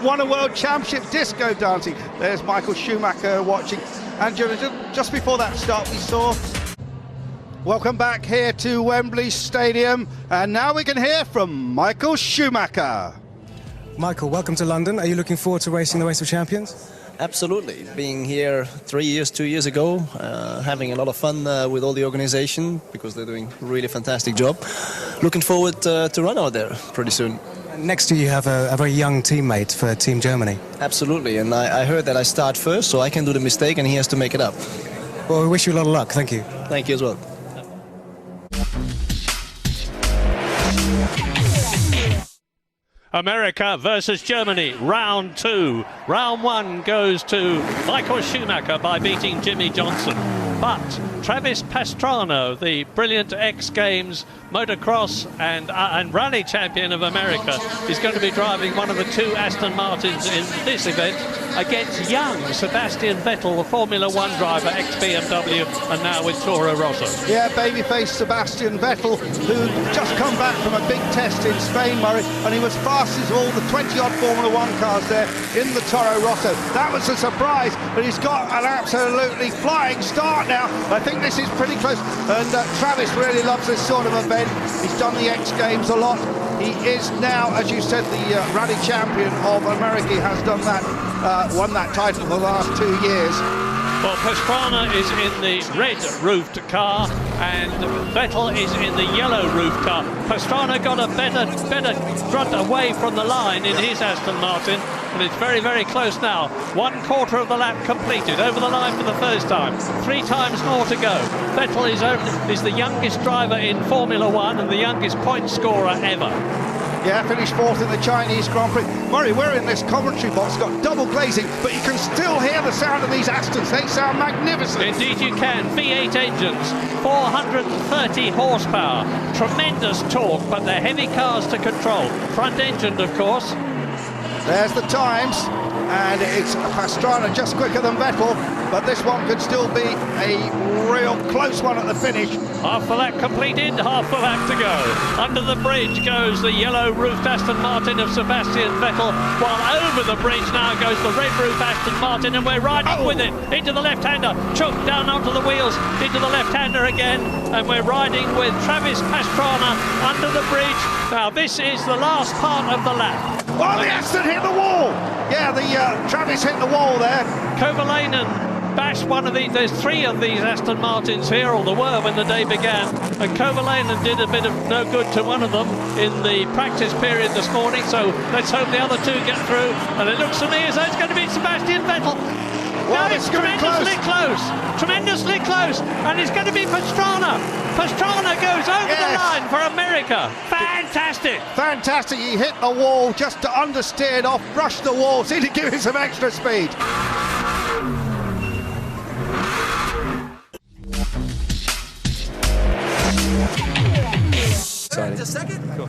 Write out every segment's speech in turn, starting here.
won a World Championship disco dancing. There's Michael Schumacher watching. And just before that start, we saw... Welcome back here to Wembley Stadium. And now we can hear from Michael Schumacher. Michael, welcome to London. Are you looking forward to racing the Race of Champions? Absolutely. Being here 2 years ago, having a lot of fun with all the organization because they're doing a really fantastic job. Looking forward to run out there pretty soon. Next to you have a very young teammate for Team Germany. Absolutely, and I heard that I start first, so I can do the mistake and he has to make it up. Well, we wish you a lot of luck. Thank you. Thank you as well. America versus Germany, round 2. Round 1 goes to Michael Schumacher by beating Jimmy Johnson. But Travis Pastrana, the brilliant X Games motocross and rally champion of America, is going to be driving one of the 2 Aston Martins in this event against young Sebastian Vettel, the Formula 1 driver, ex-BMW, and now with Toro Rosso. Yeah, babyface Sebastian Vettel, who just come back from a big test in Spain, Murray, and he was fastest of all the 20-odd Formula 1 cars there in the Toro Rosso. That was a surprise, but he's got an absolutely flying start now. I think this is pretty close, and Travis really loves this sort of event. He's done the X Games a lot. He is now, as you said, the rally champion of America. He has done that, won that title for the last 2 years. Well, Pastrana is in the red-roofed car and Vettel is in the yellow-roofed car. Pastrana got a better front away from the line in his Aston Martin, and it's very, very close now. 1/4 of the lap completed, over the line for the first time. 3 times more to go. Vettel is the youngest driver in Formula 1 and the youngest point scorer ever. Yeah, finished 4th in the Chinese Grand Prix. Murray, we're in this commentary box, got double glazing, but you can still hear the sound of these Astons. They sound magnificent. Indeed you can. V8 engines, 430 horsepower, tremendous torque, but they're heavy cars to control. Front engined, of course. There's the times, and it's Pastrana just quicker than Vettel, but this one could still be a real close one at the finish. Half the lap completed, half the lap to go. Under the bridge goes the yellow-roofed Aston Martin of Sebastian Vettel, while over the bridge now goes the red-roofed Aston Martin, and we're riding with it into the left-hander. Chuck down onto the wheels, into the left-hander again, and we're riding with Travis Pastrana under the bridge. Now this is the last part of the lap. Oh, the Aston hit the wall! Yeah, the Travis hit the wall there. Kovalainen bashed one of these. There's 3 of these Aston Martins here, or there were when the day began, and Kovalainen did a bit of no good to one of them in the practice period this morning, so let's hope the other 2 get through, and it looks to me as though it's going to be Sebastian Vettel. Well, no, it's tremendously close, and it's going to be Pastrana. Pastrana goes over the line for America. Fantastic. Fantastic. He hit the wall just to understeered off, brushed the wall, seemed to give him some extra speed.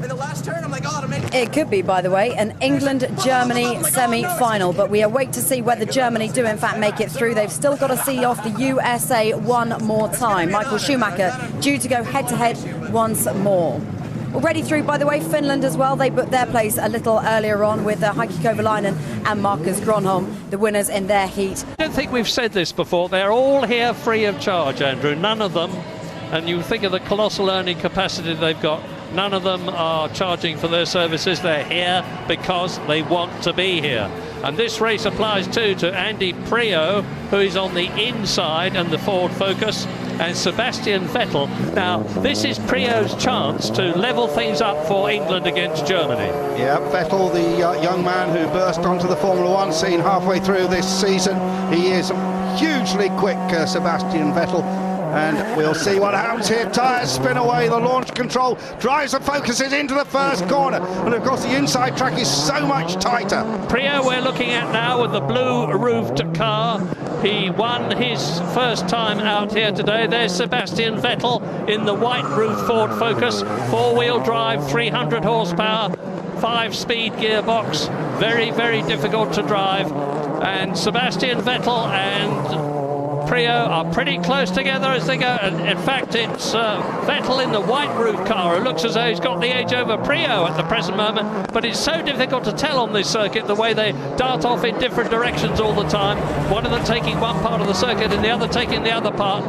In the last turn, I'm like, oh, to make it could be, by the way, an England-Germany semi-final, but we await to see whether Germany do in fact make it through. They've still got to see off the USA one more time. Michael Schumacher due to go head-to-head once more. Already through, by the way, Finland as well. They booked their place a little earlier on with Heikki Kovalainen and Marcus Gronholm, the winners in their heat. I don't think we've said this before. They're all here free of charge, Andrew. None of them. And you think of the colossal earning capacity they've got. None of them are charging for their services. They're here because they want to be here. And this race applies too to Andy Prio, who is on the inside and the Ford Focus, and Sebastian Vettel. Now, this is Prio's chance to level things up for England against Germany. Yeah, Vettel, the young man who burst onto the Formula 1 scene halfway through this season. He is hugely quick, Sebastian Vettel. And we'll see what happens here. Tyres spin away, the launch control drives the focuses into the first corner. And of course the inside track is so much tighter. Prio we're looking at now with the blue-roofed car. He won his first time out here today. There's Sebastian Vettel in the white-roofed Ford Focus. 4-wheel drive, 300 horsepower, 5-speed gearbox. Very, very difficult to drive. And Sebastian Vettel and Priaulx are pretty close together as they go. And in fact, it's Vettel in the white roof car who looks as though he's got the edge over Priaulx at the present moment. But it's so difficult to tell on this circuit, the way they dart off in different directions all the time. One of them taking one part of the circuit and the other taking the other part.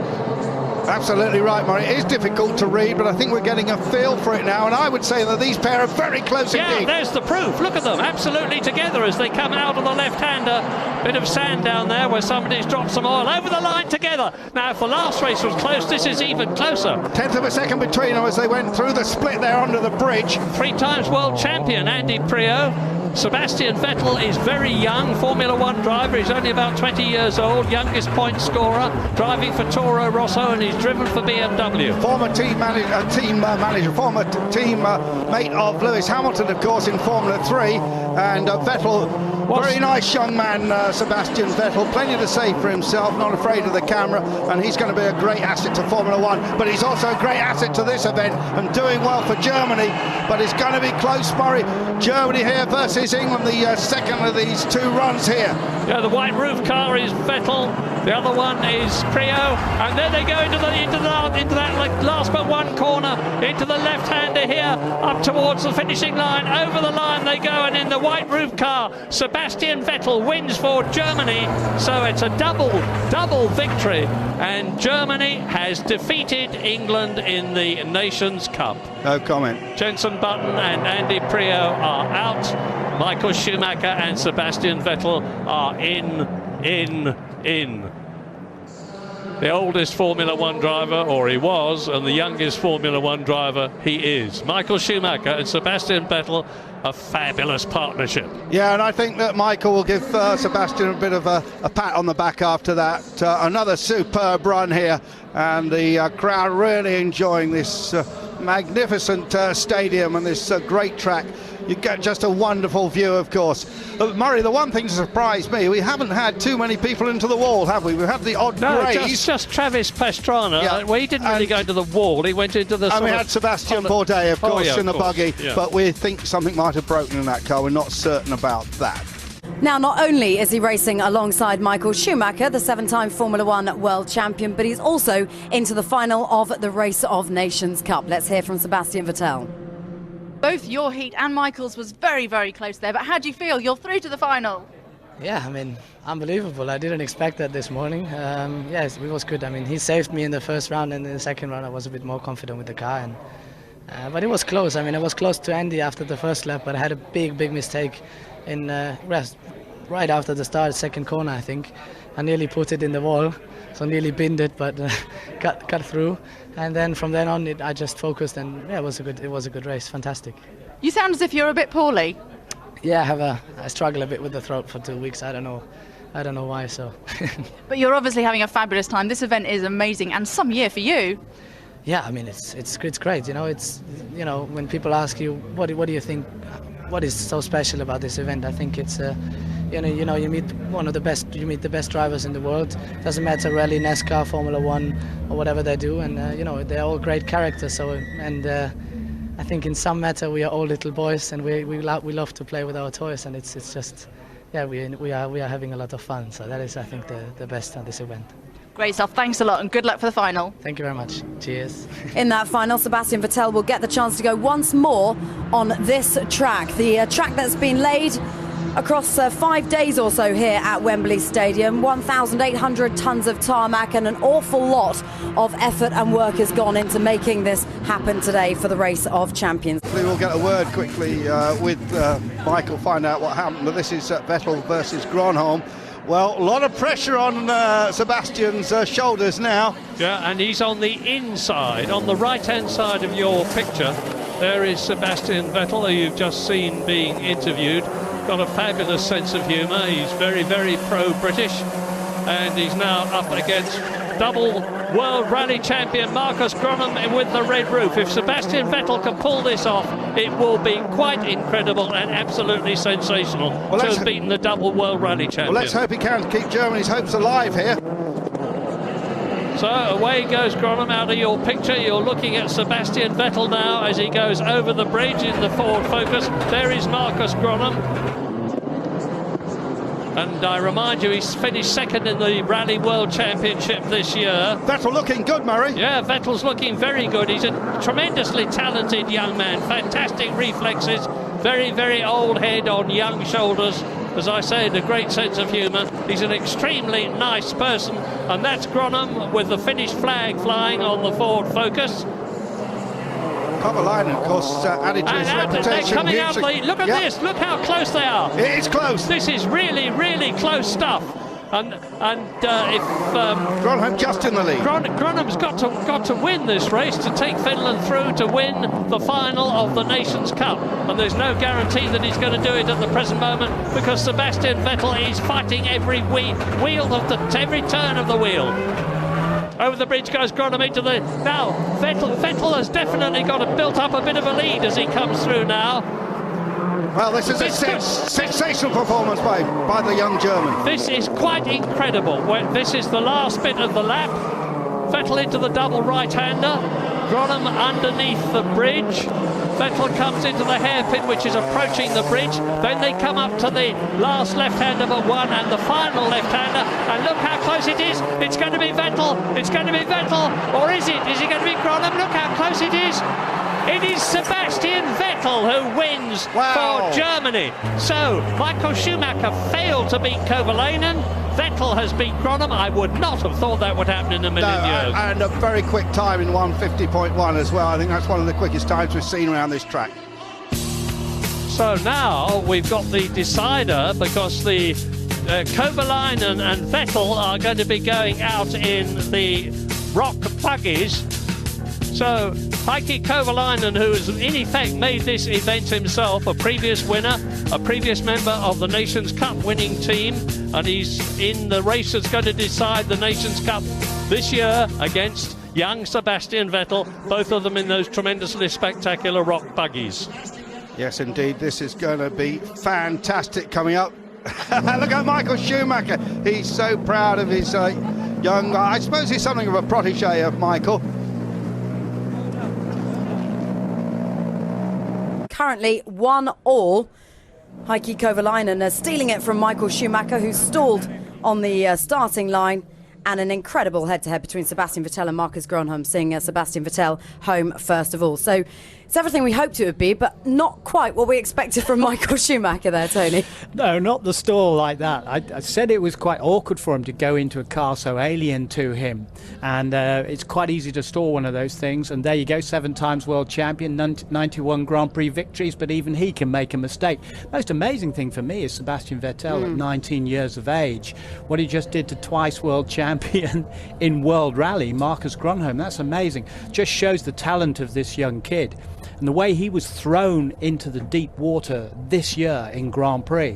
Absolutely right, Murray. It is difficult to read, but I think we're getting a feel for it now, and I would say that these pair are very close indeed. Yeah, there's the proof. Look at them, absolutely together as they come out of the left-hander. Bit of sand down there where somebody's dropped some oil over the line together. Now, if the last race was close, this is even closer. 1/10 of a second between them as they went through the split there under the bridge. 3 times world champion Andy Priaulx. Sebastian Vettel is very young, Formula One driver. He's only about 20 years old, youngest point scorer, driving for Toro Rosso, and he's driven for BMW. Former team manager, former team mate of Lewis Hamilton, of course, in Formula 3. And Vettel, very nice young man, Sebastian Vettel, plenty to say for himself, not afraid of the camera, and he's going to be a great asset to Formula One. But he's also a great asset to this event and doing well for Germany. But it's going to be close, Murray. Germany here versus England, the second of these 2 runs here. Yeah, the white roof car is Vettel, the other one is Priaulx, and then they go into that like last but one corner, into the left-hander here, up towards the finishing line. Over the line they go, and in the white roof car, Sebastian Vettel wins for Germany. So it's a double victory, and Germany has defeated England in the Nations Cup. No comment. Jenson Button and Andy Priaulx are out. Michael Schumacher and Sebastian Vettel are in. The oldest Formula One driver, or he was, and the youngest Formula One driver, he is. Michael Schumacher and Sebastian Vettel, a fabulous partnership. Yeah, and I think that Michael will give Sebastian a bit of a pat on the back after that. Another superb run here, and the crowd really enjoying this magnificent stadium and this great track. You get just a wonderful view, of course. Murray, the one thing that surprised me, we haven't had too many people into the wall, have we? We've had the odd graze. Just Travis Pastrana. Yeah. Well, he didn't really go into the wall. He went into the. And we had Sebastian Bourdais, of course, in the buggy. Yeah. But we think something might have broken in that car. We're not certain about that. Now, not only is he racing alongside Michael Schumacher, the 7-time Formula One world champion, but he's also into the final of the Race of Nations Cup. Let's hear from Sebastian Vettel. Both your heat and Michael's was very, very close there, but how do you feel? You're through to the final. Yeah, I mean, unbelievable. I didn't expect that this morning. Yes, it was good. I mean, he saved me in the first round, and in the second round I was a bit more confident with the car. But it was close. I mean, I was close to Andy after the first lap, but I had a big mistake in right after the start, second corner, I think. I nearly put it in the wall, so nearly binned it, but cut through. And then from then on, I just focused, and yeah, it was a good race, fantastic. You sound as if you're a bit poorly. Yeah, I struggle a bit with the throat for 2 weeks. I don't know why. So. But you're obviously having a fabulous time. This event is amazing, and some year for you. Yeah, I mean it's great. When people ask you what do you think, what is so special about this event? I think it's you meet you meet the best drivers in the world. Doesn't matter rally, NASCAR, Formula One, or whatever they do, and they're all great characters. So I think in some matter we are all little boys, and we love to play with our toys, and it's just we are having a lot of fun. So that is, I think, the best at this event. Great stuff. Thanks a lot, and good luck for the final. Thank you very much. Cheers. In that final, Sebastian Vettel will get the chance to go once more on this track, the track that's been laid across 5 days or so here at Wembley Stadium. 1,800 tonnes of tarmac, and an awful lot of effort and work has gone into making this happen today for the Race of Champions. We will get a word quickly with Michael, find out what happened. But this is Vettel versus Gronholm. Well, a lot of pressure on Sebastian's shoulders now. Yeah, and he's on the inside, on the right-hand side of your picture. There is Sebastian Vettel, who you've just seen being interviewed. Got a fabulous sense of humour. He's very, very pro-British, and he's now up against double World Rally champion Marcus Gronholm with the red roof. If Sebastian Vettel can pull this off, it will be quite incredible and absolutely sensational to have beaten the double World Rally champion. Well, let's hope he can keep Germany's hopes alive here. So away goes Gronholm out of your picture. You're looking at Sebastian Vettel now as he goes over the bridge in the forward focus. There is Marcus Gronholm. And I remind you, he's finished second in the Rally World Championship this year. Vettel looking good, Murray. Yeah, Vettel's looking very good. He's a tremendously talented young man. Fantastic reflexes. Very, very old head on young shoulders. As I said, a great sense of humour. He's an extremely nice person. And that's Gronholm with the Finnish flag flying on the Ford Focus. Kovalainen, of course, added to his reputation. They're coming out. Look at this. Look how close they are. It is close. This is really, really close stuff. And if Gronholm just in the lead. Gronholm's got to win this race to take Finland through to win the final of the Nations Cup, and there's no guarantee that he's going to do it at the present moment because Sebastian Vettel is fighting every wheel of every turn of the wheel. Over the bridge goes Gronholm into the... Now, Vettel has definitely built up a bit of a lead as he comes through now. Well, this is a sensational performance by the young German. This is quite incredible. This is the last bit of the lap. Vettel into the double right-hander. Gronholm underneath the bridge. Vettel comes into the hairpin, which is approaching the bridge. Then they come up to the last left-hander but one and the final left-hander. And look how close it is. It's going to be Vettel. It's going to be Vettel. Or is it? Is it going to be Gronholm? Look how close it is. It is Sebastian Vettel who wins for Germany. So, Michael Schumacher failed to beat Kovalainen. Vettel has beat Gronholm. I would not have thought that would happen in a million years. And a very quick time in 1:50.1 as well. I think that's one of the quickest times we've seen around this track. So now we've got the decider because the Kovalainen and Vettel are going to be going out in the ROC buggies. So Heikki Kovalainen, who has in effect made this event himself, a previous winner, a previous member of the Nations Cup winning team, and he's in the race that's going to decide the Nations Cup this year against young Sebastian Vettel, both of them in those tremendously spectacular ROC buggies. Yes, indeed, this is going to be fantastic coming up. Look at Michael Schumacher. He's so proud of his young... I suppose he's something of a protege of Michael. Currently 1-1. Heikki Kovalainen stealing it from Michael Schumacher, who stalled on the starting line. And an incredible head-to-head between Sebastian Vettel and Marcus Gronholm, seeing Sebastian Vettel home first of all. So it's everything we hoped it would be, but not quite what we expected from Michael Schumacher there, Tony. No, not the stall like that. I said it was quite awkward for him to go into a car so alien to him. And it's quite easy to stall one of those things. And there you go, 7 times world champion, 91 Grand Prix victories, but even he can make a mistake. Most amazing thing for me is Sebastian Vettel at 19 years of age. What he just did to twice world champion in World Rally, Marcus Gronholm. That's amazing. Just shows the talent of this young kid. And the way he was thrown into the deep water this year in Grand Prix,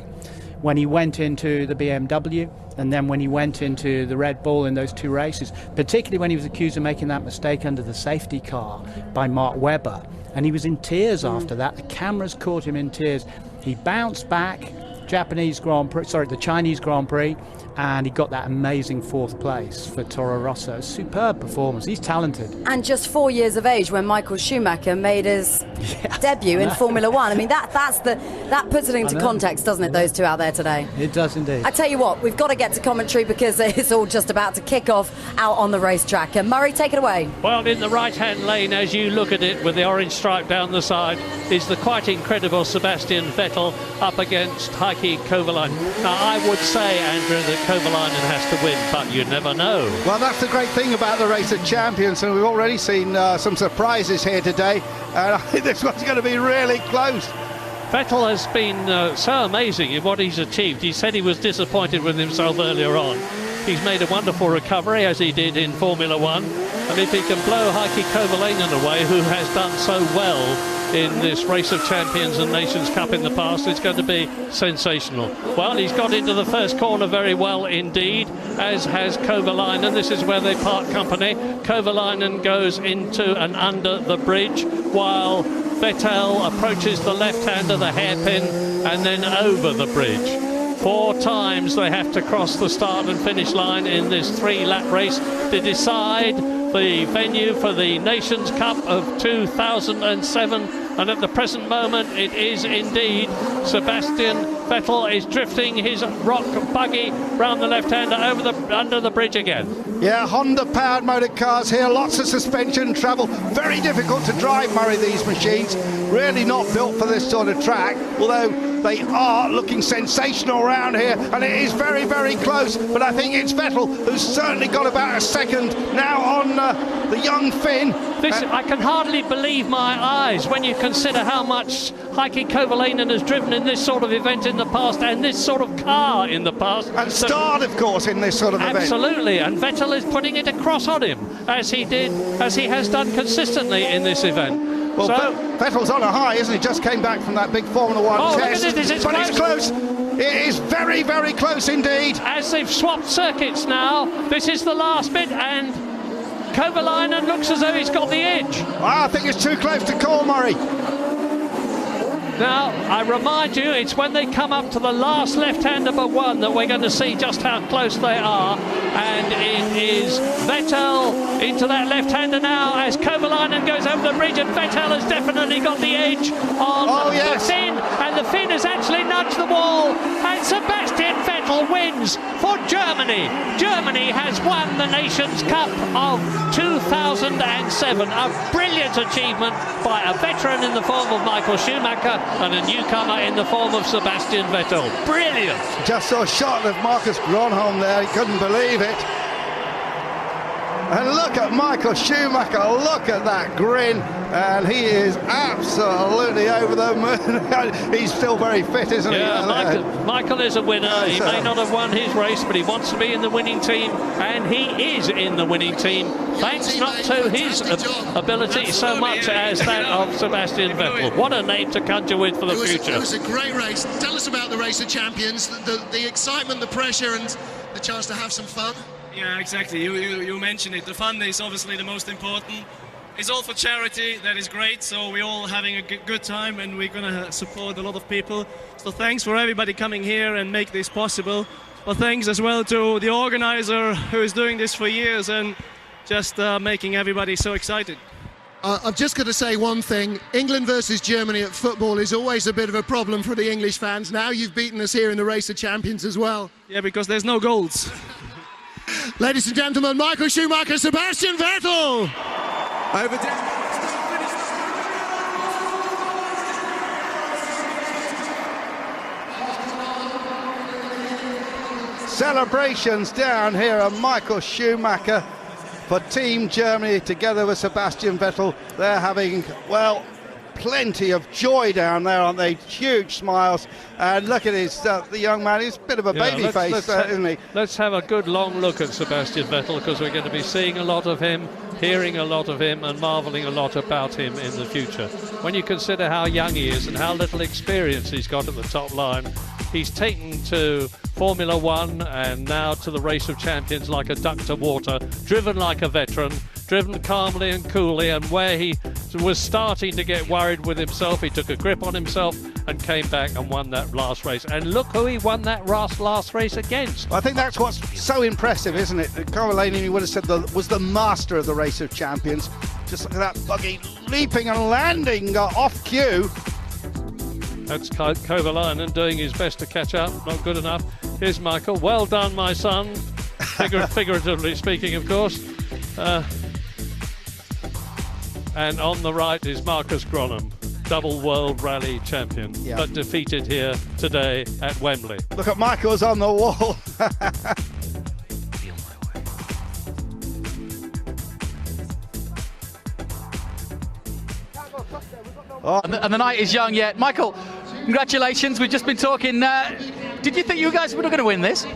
when he went into the BMW and then when he went into the Red Bull in those 2 races, particularly when he was accused of making that mistake under the safety car by Mark Webber. And he was in tears after that. The cameras caught him in tears. He bounced back, the Chinese Grand Prix, and he got that amazing 4th place for Toro Rosso. Superb performance. He's talented. And just 4 years of age when Michael Schumacher made his debut in Formula One. I mean, that puts it into context, doesn't it, those two out there today? It does indeed. I tell you what, we've got to get to commentary because it's all just about to kick off out on the racetrack. And Murray, take it away. Well, in the right-hand lane, as you look at it with the orange stripe down the side, is the quite incredible Sebastian Vettel up against Heikki Kovalainen. Now, I would say, Andrew, that Kovalainen has to win, but you never know. Well, that's the great thing about the Race of Champions, and we've already seen some surprises here today, and I think this one's going to be really close. Vettel has been so amazing in what he's achieved. He said he was disappointed with himself earlier on. He's made a wonderful recovery, as he did in Formula One, and if he can blow Heikki Kovalainen away, who has done so well in this Race of Champions and Nations Cup in the past, it's going to be sensational. Well, he's got into the first corner very well indeed, as has Kovalainen. This is where they part company. Kovalainen goes into and under the bridge, while Vettel approaches the left-hander, the hairpin, and then over the bridge. 4 times they have to cross the start and finish line in this 3-lap race to decide the venue for the Nations Cup of 2007, and at the present moment it is indeed Sebastian Vettel is drifting his ROC buggy round the left-hander under the bridge again. Yeah, Honda-powered motor cars here, lots of suspension travel. Very difficult to drive, Murray, these machines. Really not built for this sort of track, although they are looking sensational around here, and it is very, very close. But I think it's Vettel who's certainly got about a second now on the young Finn. I can hardly believe my eyes when you consider how much Heikki Kovalainen has driven in this sort of event in the past, and this sort of car in the past. And starred, of course, in this sort of event. Absolutely, and Vettel is putting it across on him, as he has done consistently in this event. Well, so, Vettel's on a high, isn't he? Just came back from that big Formula 1 test. But it's close. It is very, very close indeed. As they've swapped circuits now, this is the last bit, and Kovalainen looks as though he's got the edge. I think it's too close to call, Murray. Now, I remind you, it's when they come up to the last left-hander but one that we're going to see just how close they are. And it is Vettel into that left-hander now as Kovalainen goes over the bridge, and Vettel has definitely got the edge on the Finn, and the Finn has actually nudged the wall, and Sebastian Vettel wins for Germany. Germany has won the Nations Cup of 2007. A brilliant achievement by a veteran in the form of Michael Schumacher and a newcomer in the form of Sebastian Vettel. Brilliant! Just saw a shot of Marcus Gronholm there, he couldn't believe it. And look at Michael Schumacher, look at that grin, and he is absolutely over the moon. He's still very fit, isn't he? Michael is a winner. He may not have won his race, but he wants to be in the winning team, and he is in the winning team, thanks not to his ability so much as that of Sebastian Vettel. What a name to conjure with for the future. It was a great race. Tell us about the Race of Champions, the excitement, the pressure, and the chance to have some fun. Yeah, exactly. You mentioned it. The fun is obviously the most important. It's all for charity. That is great. So we're all having a good time, and we're going to support a lot of people. So thanks for everybody coming here and make this possible. But thanks as well to the organizer who is doing this for years and just making everybody so excited. I've just got to say one thing. England versus Germany at football is always a bit of a problem for the English fans. Now you've beaten us here in the Race of Champions as well. Yeah, because there's no goals. Ladies and gentlemen, Michael Schumacher, Sebastian Vettel. Over Celebrations down here of Michael Schumacher for Team Germany together with Sebastian Vettel. They're having, well, plenty of joy down there, aren't they? Huge smiles. And look at his, the young man, he's a bit of a baby face, isn't he? Let's have a good long look at Sebastian Vettel, because we're going to be seeing a lot of him, hearing a lot of him, and marvelling a lot about him in the future. When you consider how young he is and how little experience he's got at the top line, he's taken to Formula 1 and now to the Race of Champions like a duck to water, driven like a veteran, driven calmly and coolly, and where he was starting to get worried with himself, he took a grip on himself and came back and won that last race. And look who he won that last race against. I think that's what's so impressive, isn't it? Kovalainen, you would have said, was the master of the Race of Champions. Just look at that buggy leaping and landing off cue. That's Kovalainen doing his best to catch up, not good enough. Here's Michael. Well done, my son. Figuratively speaking, of course. And on the right is Marcus Gronholm, double World Rally champion, but defeated here today at Wembley. Look at Michael's on the wall. And the night is young yet. Michael, congratulations. We've just been talking. Did you think you guys were going to win this?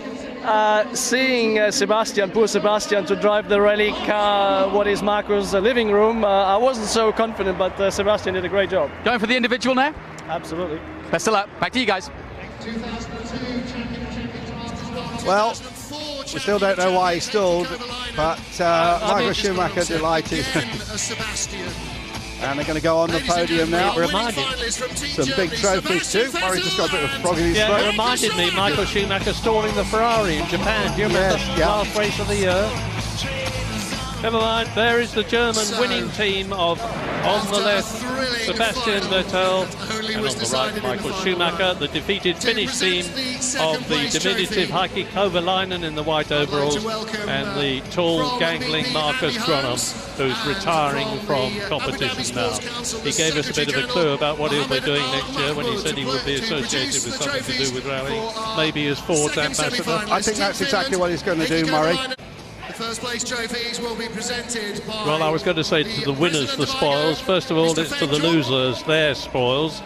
Seeing poor Sebastian, to drive the rally car, what is Marco's living room, I wasn't so confident, but Sebastian did a great job. Going for the individual now? Absolutely. Best of luck. Back to you guys. Well, we still don't know why he stalled, but Michael Schumacher delighted. And they're going to go on the podium now. Some big trophies too. Murray just got a bit of frog in his throat. It reminded me, Michael Schumacher stalling the Ferrari in Japan. Do you remember the last race of the year? Never mind, there is the German winning team of, on the left, Sebastian Vettel, and on the right, Michael Schumacher, the defeated Finnish team of the diminutive Heikki Kovalainen in the white overalls, and the tall, gangling Marcus Gronholm, who's retiring from competition now. He gave us a bit of a clue about what he'll be doing next year when he said he would be associated with something to do with rallying, maybe as Ford's ambassador. I think that's exactly what he's going to do, Murray. First place trophies will be presented by... Well, I was going to say to the winners the spoils. First of all, it's to the losers their spoils,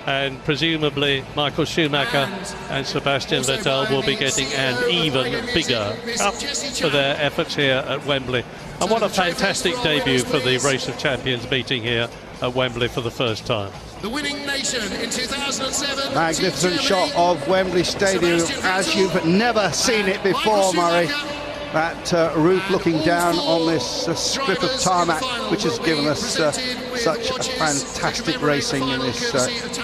and presumably Michael Schumacher and Sebastian Vettel will be getting an even bigger cup for their efforts here at Wembley. And what a fantastic debut for the Race of Champions meeting here at Wembley for the first time. The winning nation in 2007. Magnificent shot of Wembley Stadium as you've never seen it before, Murray. That roof looking down on this strip of tarmac, which has given us such a fantastic racing in this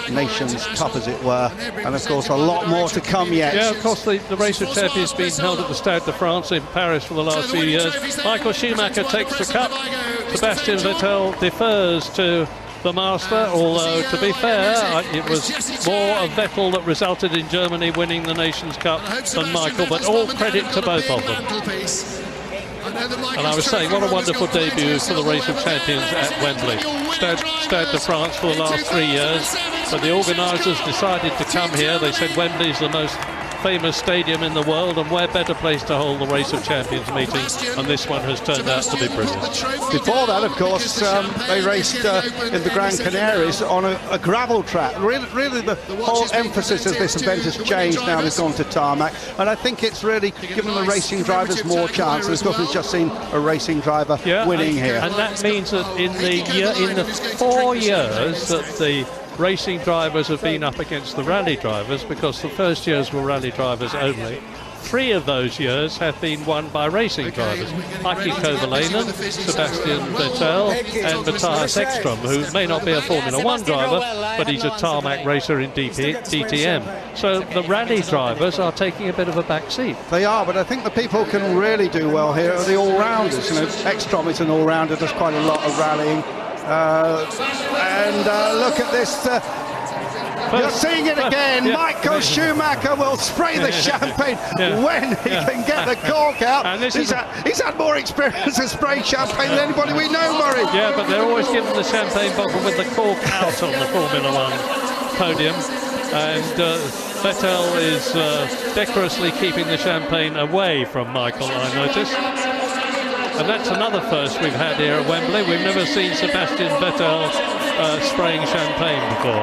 nation's cup, as it were. And of course, a lot more to come yet. Yeah, of course, the Race of Champions has been held at the Stade de France in Paris for the last few years. Michael Schumacher takes the cup. Sebastian Vettel defers to the master, although to be fair, it was more of Vettel that resulted in Germany winning the Nations Cup than Michael, but all credit to both of them. And I was saying, what a wonderful debut for the Race of Champions at Wembley. Stade de France for the last 3 years, but the organisers decided to come here. They said Wembley's the most famous stadium in the world, and where better place to hold the Race of Champions meeting, and this one has turned out to be brilliant. Before that, of course, they raced in the Gran Canaries on a gravel track. Really the whole emphasis of this event has changed now. They've gone to tarmac, and I think it's really given the racing drivers more chances. Of course, we've just seen a racing driver winning here. And that means that in the 4 years that the racing drivers have been up against the rally drivers, because the first years were rally drivers only, 3 of those years have been won by racing drivers. Heikki Kovalainen, Sebastian Vettel and Matthias Ekstrom, who may not be a Formula 1 driver, but he's a tarmac racer in DTM. So the rally drivers are taking a bit of a back seat. They are, but I think the people who can really do well here are the all-rounders. You know, Ekstrom is an all-rounder, does quite a lot of rallying. Look at this. You're seeing it again. Michael Schumacher will spray the champagne when he can get the cork out. And he's had more experience of spraying champagne than anybody we know, Murray. Yeah, but they're always giving the champagne bottle with the cork out on the Formula 1 podium. And Vettel is decorously keeping the champagne away from Michael, I notice. And that's another first we've had here at Wembley. We've never seen Sebastian Vettel spraying champagne before.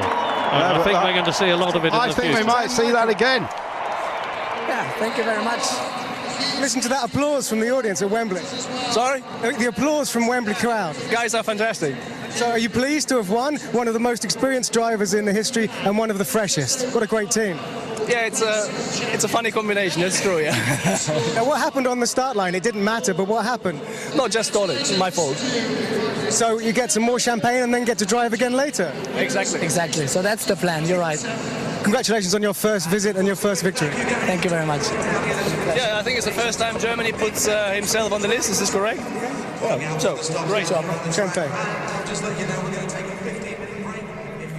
I think we're going to see a lot of it in the future. I think we might see that again. Yeah, thank you very much. Listen to that applause from the audience at Wembley. Sorry? The applause from Wembley crowd. Guys are fantastic. So are you pleased to have won? One of the most experienced drivers in the history and one of the freshest. What a great team. Yeah, it's a funny combination, it's true, yeah. Now, what happened on the start line? It didn't matter, but what happened? No, just stole it. My fault. So you get some more champagne and then get to drive again later? Exactly. Exactly. So that's the plan. You're right. Congratulations on your first visit and your first victory. Thank you very much. Yeah, I think it's the first time Germany puts himself on the list. Is this correct? Well, so, great job. Champagne.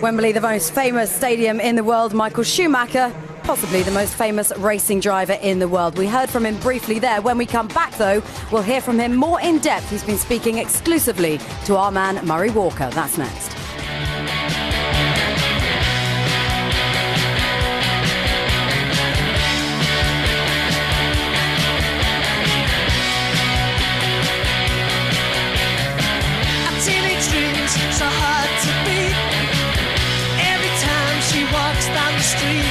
Wembley, the most famous stadium in the world. Michael Schumacher, possibly the most famous racing driver in the world. We heard from him briefly there. When we come back, though, we'll hear from him more in depth. He's been speaking exclusively to our man, Murray Walker. That's next. So hard to beat. Every time she walks down the street,